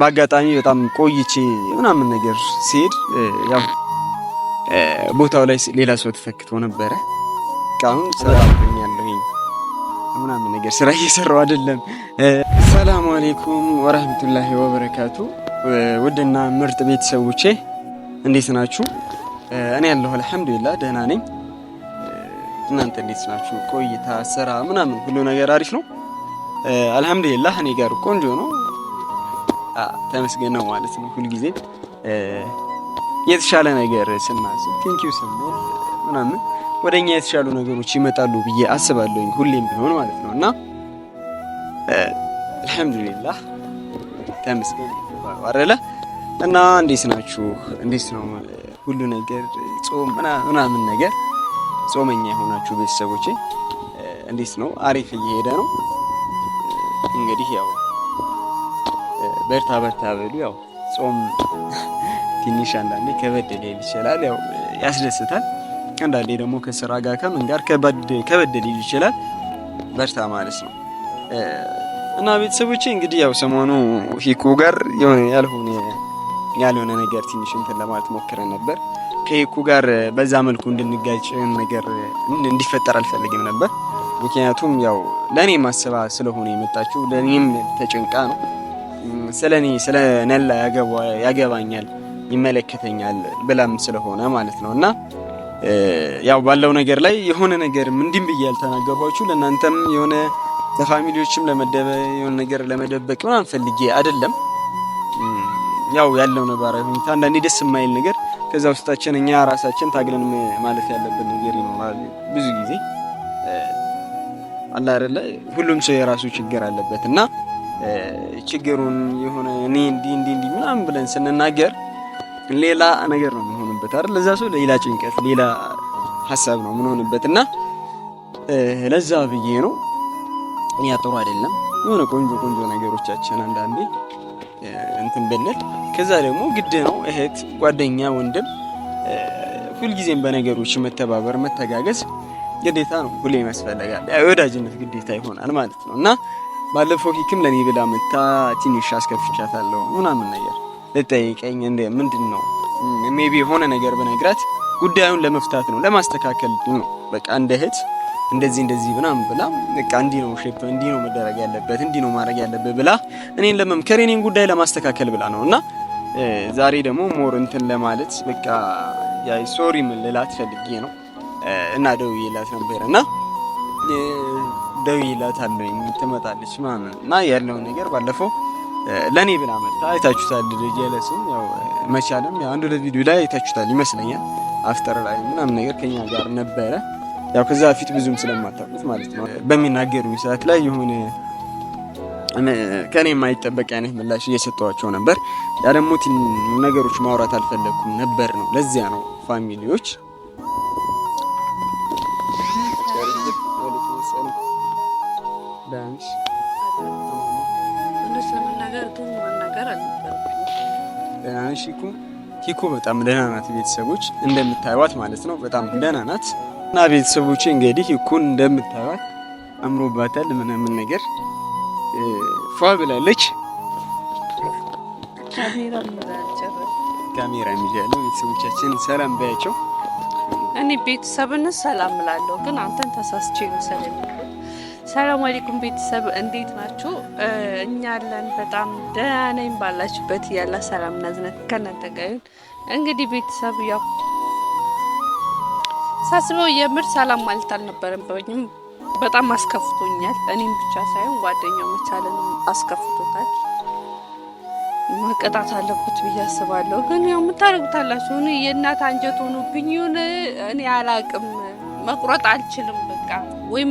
በአጋጣሚ በጣም ቆይቼ ምናምን ነገር ሲሄድ ያው ቦታው ላይ ሌላ ሰው ተፈክቶ ነበረ። አሁን ሰላም ያለኝ ምናምን ነገር ስራ እየሰራው አይደለም። ሰላም አለይኩም ወራህመቱላሂ ወበረካቱ። ውድና ምርጥ ቤተሰቦቼ እንዴት ናችሁ? እኔ ያለሁ አልሐምዱሊላህ ደህና ነኝ። እናንተ እንዴት ናችሁ? ቆይታ ስራ ምናምን ሁሉ ነገር አሪፍ ነው አልሐምዱሊላህ። እኔ ጋር ቆንጆ ነው ተመስገን ነው ማለት ነው። ሁሉ ጊዜ የተሻለ ነገር ስናስብ ቴንኪው ስንል ምናምን ወደኛ የተሻሉ ነገሮች ይመጣሉ ብዬ አስባለሁ ሁሌም ቢሆን ማለት ነው። እና አልሐምዱሊላህ ተመስገን ወረለ። እና እንዴት ናችሁ? እንዴት ነው ሁሉ ነገር? ጾም ምናምን ነገር ጾመኛ የሆናችሁ ቤተሰቦቼ እንዴት ነው? አሪፍ እየሄደ ነው እንግዲህ ያው በርታ በሉ። ያው ጾም ትንሽ አንዳንዴ ከበድ ሊል ይችላል፣ ያው ያስደስታል። አንዳንዴ ደግሞ ከስራ ጋር ከምን ጋር ከበድ ሊል ይችላል። በርታ ማለት ነው። እና ቤተሰቦቼ እንግዲህ ያው ሰሞኑ ሂኩ ጋር ያልሆነ ነገር ትንሽ እንትን ለማለት ሞክረን ነበር። ከሂኩ ጋር በዛ መልኩ እንድንጋጭ ነገር እንዲፈጠር አልፈልግም ነበር። ምክንያቱም ያው ለኔ ማሰባ ስለሆነ የመጣችው ለኔም ተጨንቃ ነው። ስለ ነላ ያገባኛል ይመለከተኛል ብላም ስለሆነ ማለት ነው። እና ያው ባለው ነገር ላይ የሆነ ነገር እንዲም ብዬ ያልተናገርኳችሁ ለእናንተም የሆነ ለፋሚሊዎችም የሆነ ነገር ለመደበቅ ምናምን ፈልጌ አይደለም። ያው ያለው ነባራዊ ሁኔታ አንዳንዴ ደስ የማይል ነገር ከዛ ውስጣችን እኛ ራሳችን ታግለን ማለት ያለብን ነገር ይኖራል። ብዙ ጊዜ አላ አይደለ ሁሉም ሰው የራሱ ችግር አለበት እና ችግሩን የሆነ እኔ እንዲ ምናምን ብለን ስንናገር ሌላ ነገር ነው የምንሆንበት አይደል? ለዛ ሰው ሌላ ጭንቀት፣ ሌላ ሐሳብ ነው የምንሆንበት እና ለዛ ብዬ ነው ያ ጥሩ አይደለም። የሆነ ቆንጆ ነገሮቻችን አንዳንዴ እንትን ብንል ከዛ ደግሞ ግድ ነው እህት፣ ጓደኛ፣ ወንድም ሁልጊዜም በነገሮች መተባበር፣ መተጋገዝ ግዴታ ነው። ሁሌ ያስፈልጋል። የወዳጅነት ግዴታ ይሆናል ማለት ነው። እና ባለፈው ሂክም ለኔ ብላ መታ ትንሽ አስከፍቻታለሁ ምናምን ነገር ልጠይቀኝ እንደ ምንድነው ሜቢ የሆነ ነገር በነግራት ጉዳዩን ለመፍታት ነው ለማስተካከል ነው። በቃ እንደ እህት እንደዚህ ምናምን ብላ በቃ እንዲህ ነው ሼፕ እንዲህ ነው መደረግ ያለበት እንዲህ ነው ማድረግ ያለበት ብላ እኔን ለመምከር እኔን ጉዳይ ለማስተካከል ብላ ነው። እና ዛሬ ደግሞ ሞር እንትን ለማለት በቃ ያይ ሶሪ ምን ልላት ፈልጌ ነው። እና ደውዬላት ነበር እና ደውዬላታለሁኝ ትመጣለች ምናምን እና ያለውን ነገር ባለፈው ለኔ ብላ መጣ። አይታችሁታል። ጀለስም ያው መቻለም ያው አንዱ ለቪዲዮ ላይ አይታችሁታል ይመስለኛል። አፍተር ላይ ምናምን ነገር ከኛ ጋር ነበረ። ያው ከዛ በፊት ብዙም ስለማታውቁት ማለት ነው በሚናገሩኝ ሰዓት ላይ የሆነ ከኔ የማይጠበቅ አይነት ምላሽ እየሰጠኋቸው ነበር። ያ ደግሞ ነገሮች ማውራት አልፈለኩም ነበር ነው። ለዚያ ነው ፋሚሊዎች ዳንስ ሂኩ በጣም ደህና ናት። ቤተሰቦች እንደምታዩት ማለት ነው በጣም ደህና ናት። እና ቤተሰቦች እንግዲህ ሂኩን እንደምታዩት አምሮባታል ምናምን ነገር ፏ ብላለች። ካሜራ የሚያለው ቤተሰቦቻችን ሰላም ባያቸው። እኔ ቤተሰብን ሰላም እላለሁ ግን አንተን ተሳስቼ ነው ሰላም። ሰላም አለይኩም ቤተሰብ እንዴት ናችሁ? እኛ አለን በጣም ደህና ነኝ። ባላችሁበት ያላ ሰላም ናዝነት ከእናንተ ጋር ይሁን። እንግዲህ ቤተሰብ ያው ሳስበው የምር ሰላም ማለት አልነበረብኝም። በጣም አስከፍቶኛል። እኔም ብቻ ሳይሆን ጓደኛው መቻለንም አስከፍቶታል። መቀጣት አለበት ብዬ አስባለሁ። ግን ያው የምታደርጉታላችሁ እኔ የእናት አንጀት ሆኖብኝ ይሁን እኔ አላቅም። መቁረጥ አልችልም። በቃ ወይም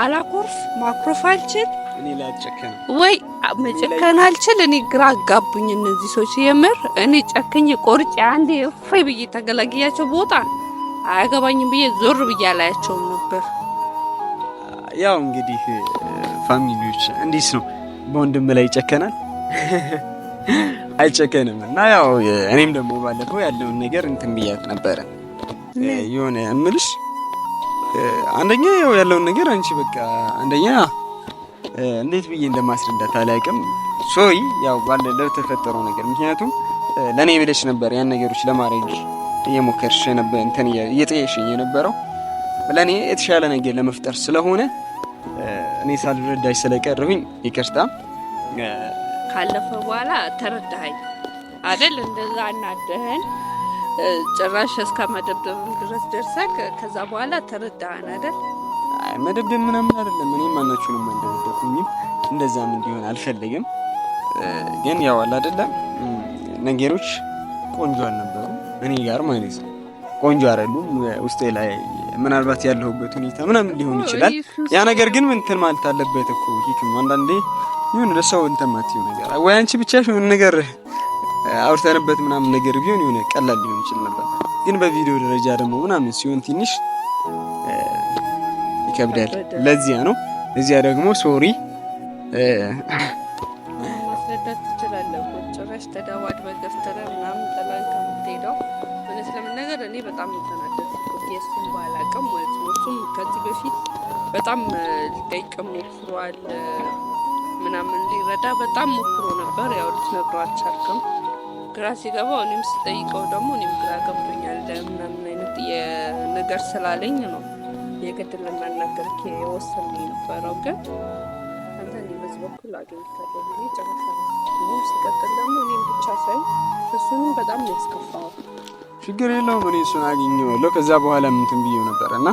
አላኮርፍ ማክሮፍ አልችል እኔ ላጨከን ወይ መጨከን አልችል። እኔ ግራ አጋቡኝ እነዚህ ሰዎች የምር። እኔ ጨክኝ ቆርጬ አንዴ ፍሬ ብዬ ተገላግያቸው ቦታ አያገባኝም ብዬ ዞር ብዬ አላያቸውም ነበር። ያው እንግዲህ ፋሚሊዎች እንዴት ነው በወንድም ላይ ይጨከናል አይጨከንም። እና ያው እኔም ደግሞ ባለፈው ያለውን ነገር እንትን ብያት ነበረ የሆነ እምልሽ አንደኛ ያለውን ነገር አንቺ በቃ አንደኛ እንዴት ብዬ እንደማስረዳት አላውቅም። ሶሪ ያው ባለ ለተፈጠረው ነገር ምክንያቱም ለኔ ብለሽ ነበር ያን ነገሮች ለማድረግ እየሞከርሽ ነበር እንትን እየጠየሽኝ የነበረው ለኔ የተሻለ ነገር ለመፍጠር ስለሆነ እኔ ሳልረዳሽ ስለቀረብኝ ይቅርታ። ካለፈ በኋላ ተረዳኸኝ አይደል? እንደዛ እናደህን ጭራሽ እስከ መደብደብ ድረስ ደርሰክ ከዛ በኋላ ተረዳኸን አይደል? አይ መደብደብ ምናምን አይደለም። እኔም ማናችሁንም እንደደብኩኝም እንደዛም እንዲሆን አልፈልግም። ግን ያው አለ አይደለም ነገሮች ቆንጆ አልነበሩ እኔ ጋር ማለት ነው። ቆንጆ አይደሉም። ውስጤ ላይ ምናልባት ያለሁበት ሁኔታ ምናምን ሊሆን ይችላል። ያ ነገር ግን እንትን ማለት አለበት እኮ ሂክም አንዳንዴ ይሁን ለሰው እንትን ማለት ነገር ወይ አንቺ ብቻሽ የሆነ ነገር አውርተንበት ምናምን ነገር ቢሆን የሆነ ቀላል ሊሆን ይችላል ነበር። ግን በቪዲዮ ደረጃ ደግሞ ምናምን ሲሆን ትንሽ ይከብዳል። ለዚያ ነው እዚያ ደግሞ ሶሪ ማስረዳት ትችላለህ። ጭራሽ ተደባድበህ ገፍትረህ ምናምን ጥላኝ ከምትሄደው እውነት ለመናገር እኔ በጣም የተናደድኩት የእሱን ባላውቅም ማለት ነው። እሱም ከዚህ በፊት በጣም ሊጠይቅም ሞክሯል ምናምን ሊረዳ በጣም ሞክሮ ነበር። ያው ልትነግረው አልቻልክም። ግራ ሲገባው እኔም ስጠይቀው ደግሞ እኔም ግራ ገብቶኛል ምናምን አይነት የነገር ስላለኝ ነው የግድ ለማናገር የወሰን የነበረው። ግን አንተ እኔ በዚህ በኩል አግኝቻለሁ ጊዜ ጨረሰ። ሲቀጥል ደግሞ እኔም ብቻ ሳይሆን እሱንም በጣም ያስከፋው። ችግር የለውም እኔ እሱን አግኘዋለሁ። ከዛ በኋላ እንትን ብዬው ነበር እና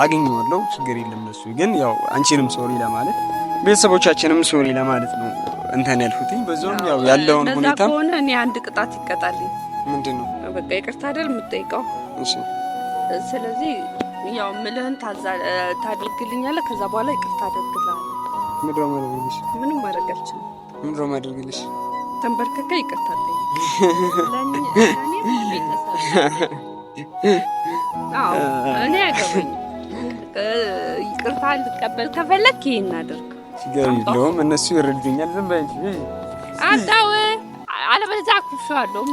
አግኘዋለሁ። ችግር የለም። እሱ ግን ያው አንቺንም ሶሪ ለማለት ቤተሰቦቻችንም ሶሪ ለማለት ነው እንትን ያልኩትኝ። በዛውም ያው ያለውን ሁኔታ ከሆነ እኔ አንድ ቅጣት ይቀጣልኝ። ምንድነው? በቃ ይቅርታ አይደል የምጠይቀው? እሺ። ስለዚህ ያው ምልህን ታደርግልኛለህ። ከዛ በኋላ ይቅርታ አደርግልሃለሁ። ምንድነው ማድረግልሽ? ምንም ማድረግ አልችልም። ምንድነው ማድረግልሽ? ተንበርከከ ይቅርታ ጠይቅ። ለኔ ቤተሰብ እኔ ያገባኝ ይቅርታ ልቀበል ከፈለክ ይሄን አድርግ። ችግር የለውም እነሱ ይረዱኛል። ዝም በይ አንተው አለበለዚያ አኩሻለሁ።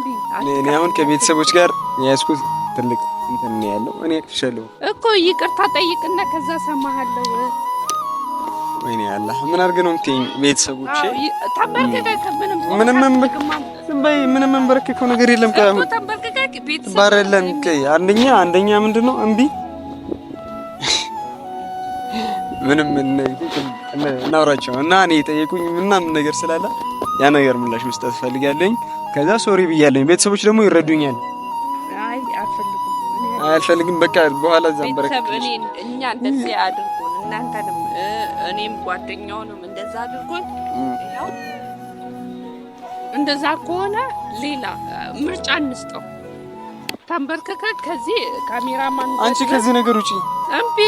እኔ አሁን ከቤተሰቦች ጋር ያስኩት ትልቅ እንትን ያለው እኔ አክሻለሁ እኮ ይቅርታ ጠይቅና ከዛ ሰማሃለሁ። ወይኔ አላህ ምን አድርገህ ነው የምትይኝ? ቤተሰቦቼ ተንበርከከ ምንም መንበርከከው ነገር የለም። ካሁን ተንበርከከ ቤተሰብ ባረለን አንደኛ ምንድነው እምቢ ምንም እናውራቸው እና እኔ የጠየቁኝ ምናምን ነገር ስላለ ያ ነገር ምላሽ መስጠት ፈልጋለኝ። ከዛ ሶሪ ብያለኝ። ቤተሰቦች ደግሞ ይረዱኛል። አይ አልፈልግም በቃ በኋላ ዘንበረክ እኛ እንደዚህ አድርጎን እናንተንም እኔም ጓደኛውንም እንደዛ አድርጎን ያው እንደዛ ከሆነ ሌላ ምርጫ እንስጠው። ተንበርከከ ከዚህ ካሜራማን አንቺ ከዚህ ነገር ውጪ እምቢ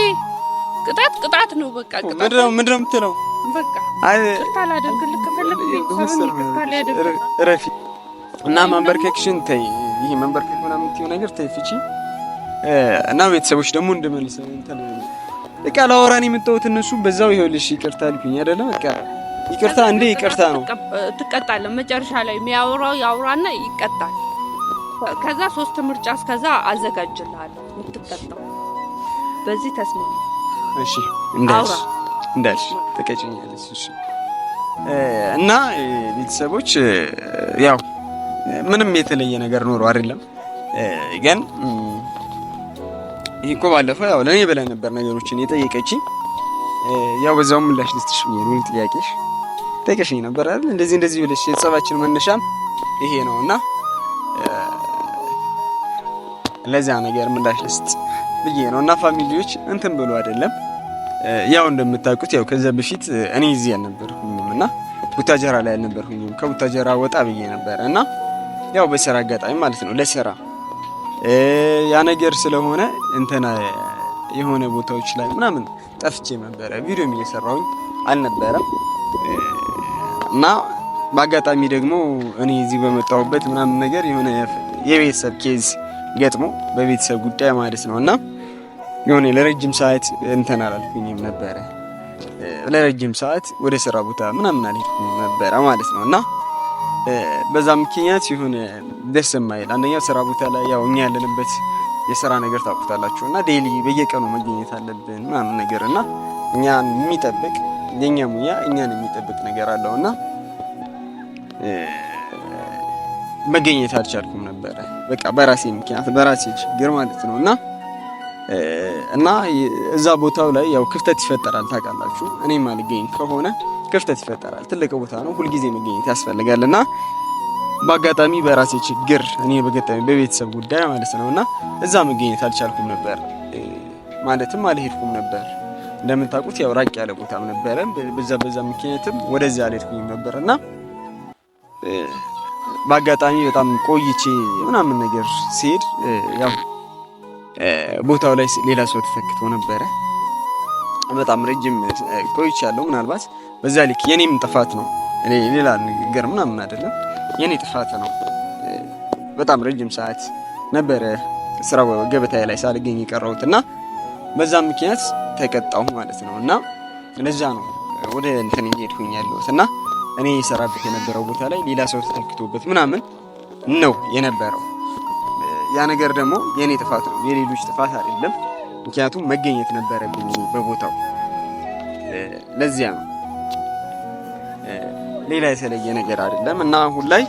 ቅጣት ነው በቃ ቅጣት። ምንድነው የምትለው? በቃ አይ ታላደርግልህ ከፈለክ ረፊ እና መንበርከክሽን ተይ። ይሄ መንበርከክ ምናምን የምትይው ነገር ተይ ፍቺ እና ቤተሰቦች ደግሞ እንደመልሰ እንትን በቃ ላወራን የምትወት እነሱ በዛው ይኸውልሽ ይቅርታ አልኩኝ አይደለ? በቃ ይቅርታ እንዴ ይቅርታ ነው። ትቀጣለህ። መጨረሻ ላይ የሚያወራው ያውራና ይቀጣል። ከዛ 3 ምርጫ እስከዛ አዘጋጅልሃለሁ የምትቀጣው። በዚህ ተስማማ። እሺ እንዳልሽ ተቀጭኛለሽ። እሺ እና ቤተሰቦች ያው ምንም የተለየ ነገር ኖሮ አይደለም። ግን ይሄ እኮ ባለፈው ያው ለኔ ብለህ ነበር ነገሮችን የጠየቀችኝ። ያው በዛው ምላሽ ልስጥሽ ነው ጥያቄሽ ጠየቀሽኝ ነበር አይደል? እንደዚህ ብለሽ የጸባችን መነሻም ይሄ ነውና ለዛ ነገር ምላሽ ልስጥ ብዬ ነውና ፋሚሊዎች እንትን ብሎ አይደለም። ያው እንደምታውቁት ያው ከዛ በፊት እኔ እዚህ አልነበርኩኝም እና ቡታጀራ ላይ አልነበርኩኝም። ከቡታጀራ ወጣ ብዬ ነበር እና ያው በስራ አጋጣሚ ማለት ነው ለስራ ያ ነገር ስለሆነ እንተና የሆነ ቦታዎች ላይ ምናምን ጠፍቼ ነበር። ቪዲዮም እየሰራሁኝ አልነበረም እና በአጋጣሚ ደግሞ እኔ እዚህ በመጣሁበት ምናምን ነገር የሆነ የቤተሰብ ኬዝ ገጥሞ በቤተሰብ ጉዳይ ማለት ነውና የሆነ ለረጅም ሰዓት እንተና አላልኩኝም ነበር። ለረጅም ሰዓት ወደ ስራ ቦታ ምናምን አልሄድኩም ነበር ማለት ነውና በዛ ምክንያት ይሁን ደስ የማይል አንደኛው ስራ ቦታ ላይ ያው እኛ ያለንበት የስራ ነገር ታውቁታላችሁና ዴሊ በየቀኑ መገኘት አለብን ምናምን ነገርና እኛን የሚጠብቅ የኛ ሙያ እኛን የሚጠብቅ ነገር አለውና መገኘት አልቻልኩም ነበረ። በቃ በራሴ ምክንያት በራሴ ችግር ማለት ነው። እና እዛ ቦታው ላይ ያው ክፍተት ይፈጠራል ታውቃላችሁ። እኔም አልገኝ ከሆነ ክፍተት ይፈጠራል። ትልቅ ቦታ ነው፣ ሁልጊዜ መገኘት ያስፈልጋል። እና በአጋጣሚ በራሴ ችግር እኔ በገጠመኝ በቤተሰብ ጉዳይ ማለት ነው እና እዛ መገኘት አልቻልኩም ነበር፣ ማለትም አልሄድኩም ነበር። እንደምታውቁት ያው ራቅ ያለ ቦታም ነበረ። በዛ ምክንያትም ወደዚያ አልሄድኩም ነበር እና በአጋጣሚ በጣም ቆይቼ ምናምን ነገር ሲሄድ ያው ቦታው ላይ ሌላ ሰው ተተክቶ ነበረ። በጣም ረጅም ቆይቻለሁ። ምናልባት በዛ ልክ የኔም ጥፋት ነው፣ እኔ ሌላ ነገር ምናምን አይደለም፣ የኔ ጥፋት ነው። በጣም ረጅም ሰዓት ነበረ ስራ ገበታዬ ላይ ሳልገኝ የቀረሁት እና በዛ ምክንያት ተቀጣሁ ማለት ነው። እና ለዛ ነው ወደ እንትን እየሄድኩኝ ያለሁት እና እኔ የሰራበት የነበረው ቦታ ላይ ሌላ ሰው ተተክቶበት ምናምን ነው የነበረው። ያ ነገር ደግሞ የኔ ጥፋት ነው፣ የሌሎች ጥፋት አይደለም። ምክንያቱም መገኘት ነበረብኝ በቦታው። ለዚያ ነው ሌላ የተለየ ነገር አይደለም። እና አሁን ላይ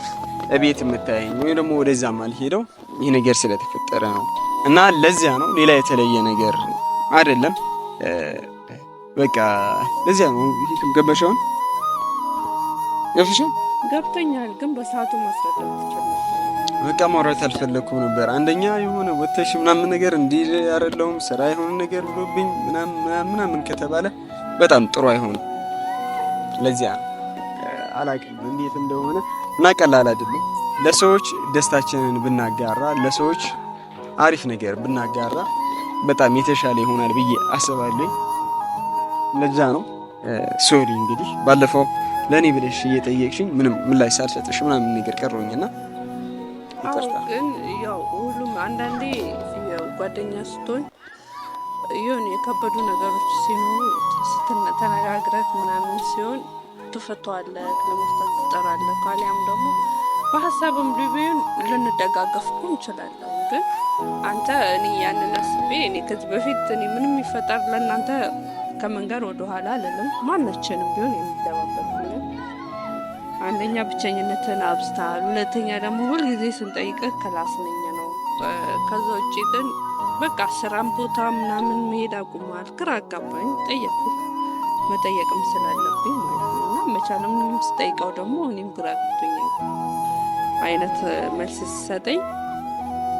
እቤት የምታየኝ ወይ ደግሞ ወደዛም አልሄደው ይህ ነገር ስለተፈጠረ ነው። እና ለዚያ ነው ሌላ የተለየ ነገር አይደለም። በቃ ለዚያ ነው። ገባሽው? ገብቶኛል፣ ግን በሰዓቱ ማስረዳት ይችላል። በቃ ማውራት አልፈለኩም ነበር። አንደኛ የሆነ ወተሽ ምናምን ነገር እንዲህ ያረለውም ስራ የሆነ ነገር ብሎብኝ ምናምን ከተባለ በጣም ጥሩ አይሆንም። ለዚያ አላቅም እንዴት እንደሆነ እና ቀላል አይደለም። ለሰዎች ደስታችንን ብናጋራ፣ ለሰዎች አሪፍ ነገር ብናጋራ በጣም የተሻለ ይሆናል ብዬ አስባለሁ። ለዛ ነው ሶሪ እንግዲህ ባለፈው ለኔ ብለሽ እየጠየቅሽኝ ምንም ምላሽ ሳልሰጥሽ ምናምን ነገር ቀረውኝና ግን ያው ሁሉም አንዳንዴ ጓደኛ ስትሆን የሆነ የከበዱ ነገሮች ሲኖሩ ተነጋግረህ ምናምን ሲሆን ትፈቷለህ፣ ለመፍታት ትጠራለህ። ካሊያም ደግሞ በሀሳብም ቢሆን ልንደጋገፍ እኮ እንችላለን። ግን አንተ እኔ ያንን አስቤ እኔ ከዚህ በፊት እኔ ምንም ይፈጠር ለእናንተ ከመንገር ወደኋላ አልልም። ማናችንም ቢሆን የሚደባበቅ አንደኛ ብቸኝነትን አብዝተሃል፣ ሁለተኛ ደግሞ ሁልጊዜ ስንጠይቅህ ክላስ ነኝ ነው። ከዛ ውጭ ግን በቃ ስራም ቦታ ምናምን መሄድ አቁሟል። ግራ አጋባኝ። ጠየቅኩ፣ መጠየቅም ስላለብኝ ማለት ነው። እና መቻልም ስጠይቀው ደግሞ እኔም ግራ ገብቶኛል አይነት መልስ ሲሰጠኝ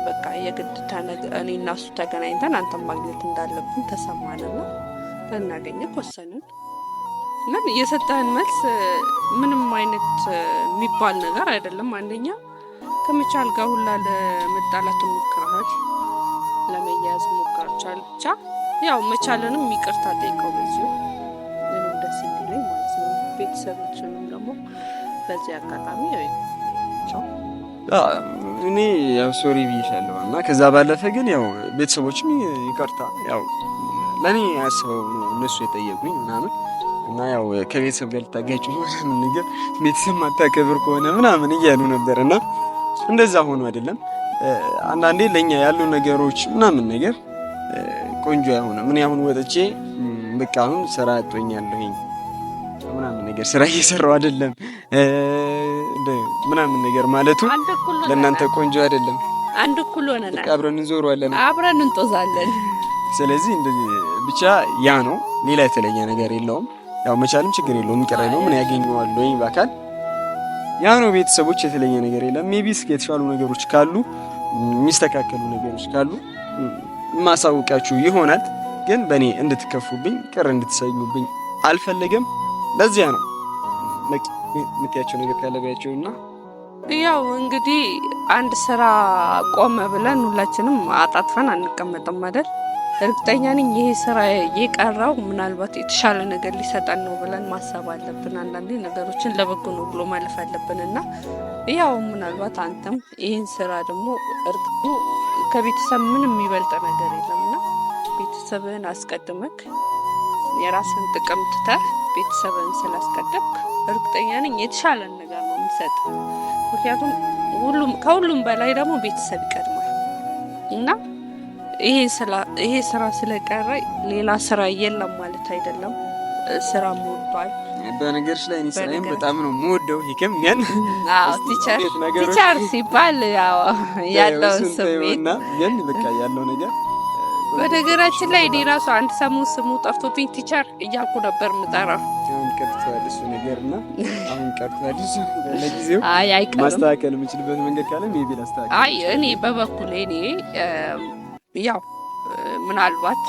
በቃ የግድ እኔ እና እሱ ተገናኝተን አንተን ማግኘት እንዳለብን ተሰማንና ልናገኘህ ወሰንን። እና የሰጠህን መልስ ምንም አይነት የሚባል ነገር አይደለም። አንደኛ ከመቻል ጋር ሁላ ለመጣላት ሞክረሃል፣ ለመያዝ ሞክራችኋል። ብቻ ያው መቻልንም ይቅርታ ጠይቀው በዚሁ ምንም ደስ እንዲለኝ ማለት ነው። ቤተሰቦችንም ደግሞ በዚህ አጋጣሚ እኔ ያው ሶሪ ብዬሻለሁ። እና ከዛ ባለፈ ግን ያው ቤተሰቦችም ይቅርታ ያው ለእኔ ያስበው ነው እነሱ የጠየቁኝ ምናምን እና ያው ከቤተሰብ ጋር ልታጋጩ ምናምን ነገር ቤተሰብ ማታከብር ከሆነ ምናምን እያሉ ነበር። እና እንደዛ ሆኖ አይደለም። አንዳንዴ ለኛ ያሉ ነገሮች ምናምን ነገር ቆንጆ አይሆንም። ምን ያሁን ወጥቼ በቃ አሁን ስራ አጥቶኛለሁኝ ምናምን ነገር ስራ እየሰራው አይደለም ምናምን ነገር ማለቱ ለእናንተ ቆንጆ አይደለም። አንድ እኩል ሆነናል። አብረን እንዞራለን፣ አብረን እንጦዛለን። ስለዚህ ብቻ ያ ነው፣ ሌላ የተለየ ነገር የለውም። ያው መቻልም ችግር የለውም፣ ይቀር ነው ምን ያገኘዋል ወይ በአካል ያ ነው። ቤተሰቦች የተለየ ነገር የለም። ሜቢ እስከ የተሻሉ ነገሮች ካሉ የሚስተካከሉ ነገሮች ካሉ ማሳውቃችሁ ይሆናል። ግን በእኔ እንድትከፉብኝ ቅር እንድትሰኙብኝ አልፈልግም። ለዚያ ነው ምትያቸው ነገር ካለባቸውና ያው እንግዲህ አንድ ስራ ቆመ ብለን ሁላችንም አጣጥፈን አንቀመጥም አይደል? እርግጠኛ ነኝ ይሄ ስራ የቀረው ምናልባት የተሻለ ነገር ሊሰጠን ነው ብለን ማሰብ አለብን። አንዳንዴ ነገሮችን ለበጎ ነው ብሎ ማለፍ አለብን እና ያው ምናልባት አንተም ይህን ስራ ደግሞ እርግጡ ከቤተሰብ ምንም የሚበልጥ ነገር የለምና ቤተሰብህን አስቀድመክ የራስን ጥቅም ትተህ ቤተሰብህን ስላስቀደምክ እርግጠኛ ነኝ የተሻለ ነገር ነው የሚሰጥ። ምክንያቱም ከሁሉም በላይ ደግሞ ቤተሰብ ይቀድማል እና ይሄ ስራ ስለቀረ ሌላ ስራ የለም ማለት አይደለም። ስራ ሞልቷል። በነገርሽ ላይ እኔ ስራዬን በጣም ነው የምወደው። ይከምኛል። አዎ ቲቸር ሲባል ያው ያለው ስሜት ግን በቃ ያለው ነገር በነገራችን ላይ እኔ ራሱ አንድ ሰሞን ስሙ ጠፍቶብኝ ቲቸር እያልኩ ነበር የምጠራው። አሁን ቀርቷል እሱ ነገርና አሁን ቀርቷል እሱ ለጊዜው ማስተካከል የምችልበት መንገድ ካለ ሜቢ ላስተካክል። አይ እኔ በበኩሌ እኔ ያው ምናልባት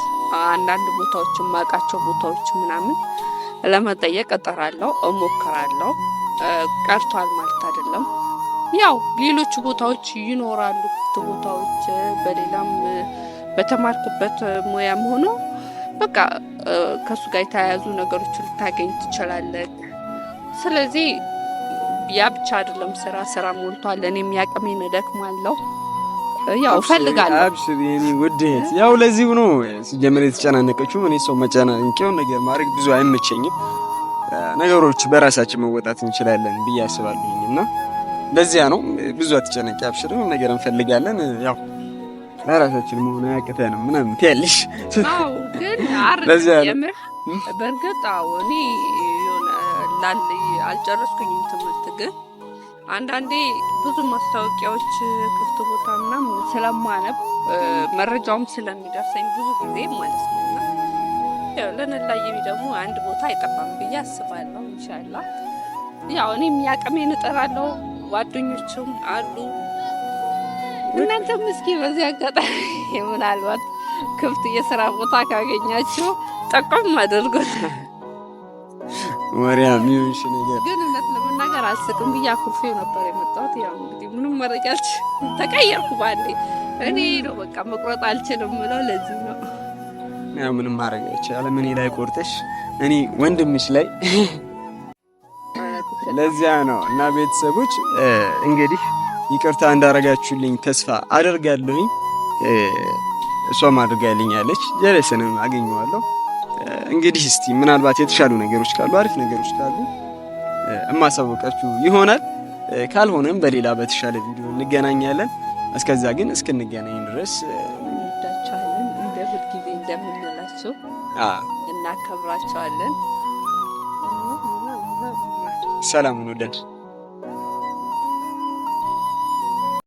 አንዳንድ ቦታዎችን ማውቃቸው ቦታዎች ምናምን ለመጠየቅ እጠራለሁ፣ እሞክራለሁ። ቀርቷል ማለት አይደለም። ያው ሌሎች ቦታዎች ይኖራሉ፣ ቦታዎች በሌላም በተማርኩበት ሙያም ሆኖ በቃ ከሱ ጋር የተያያዙ ነገሮችን ልታገኝ ትችላለህ። ስለዚህ ያ ብቻ አይደለም፣ ስራ ሞልቷል። እኔም ያቅሜን እደክማለሁ፣ ያው እፈልጋለሁ። አብሽሪ የኔ ውድ እህት፣ ያው ለዚህ ሆኖ ሲጀምር የተጨናነቀችው እኔ ሰው መጨናነቂው ነገር ማድረግ ብዙ አይመቸኝም። ነገሮች በራሳችን መወጣት እንችላለን ብዬ አስባለሁኝና ለዚያ ነው ብዙ አትጨነቂ፣ አብሽሪ። ነገር እንፈልጋለን ያው ለራሳችን መሆን አያቅተንም ምናምን ትያለሽ። አዎ ግን አርገም በእርግጥ አዎ እኔ አልጨረስኩኝም ትምህርት፣ ግን አንዳንዴ ብዙ ማስታወቂያዎች ክፍት ቦታ ምናምን ስለማነብ መረጃውም ስለሚደርሰኝ ብዙ ጊዜ ማለት ነው። እና ያው ለነላየሚ ደግሞ አንድ ቦታ አይጠፋም ብዬ አስባለሁ። ኢንሻአላህ ያው እኔም ያቅሜን እጠራለሁ፣ ጓደኞችም አሉ። እናንተም እስኪ በዚህ አጋጣሚ ምናልባት ክፍት የስራ ቦታ ካገኛችሁ ጠቆም አድርጉት። ወሪያም ይሁንሽ ነገር ግን እውነት ለመናገር አልስቅም ብዬ አኩርፌው ነበር የመጣሁት። ያው እንግዲህ ምንም መረጃች ተቀየርኩ ባንዴ። እኔ ነው በቃ መቁረጥ አልችልም ብለው ለዚህ ነው ያው ምንም ማድረግ አይቻልም። እኔ ላይ ቆርጠሽ እኔ ወንድምሽ ላይ ለዚያ ነው። እና ቤተሰቦች እንግዲህ ይቅርታ እንዳረጋችሁልኝ ተስፋ አደርጋለሁኝ። እሷም አድርጋልኛለች፣ ጀለስንም አገኘዋለሁ። እንግዲህ እስቲ ምናልባት የተሻሉ ነገሮች ካሉ አሪፍ ነገሮች ካሉ እማሳወቃችሁ ይሆናል። ካልሆነም በሌላ በተሻለ ቪዲዮ እንገናኛለን። እስከዛ ግን እስክንገናኝ ድረስ እንወዳችኋለን። እንደ ሁልጊዜ እንደምንላችሁ እናከብራችኋለን። ሰላም ሁኑልን።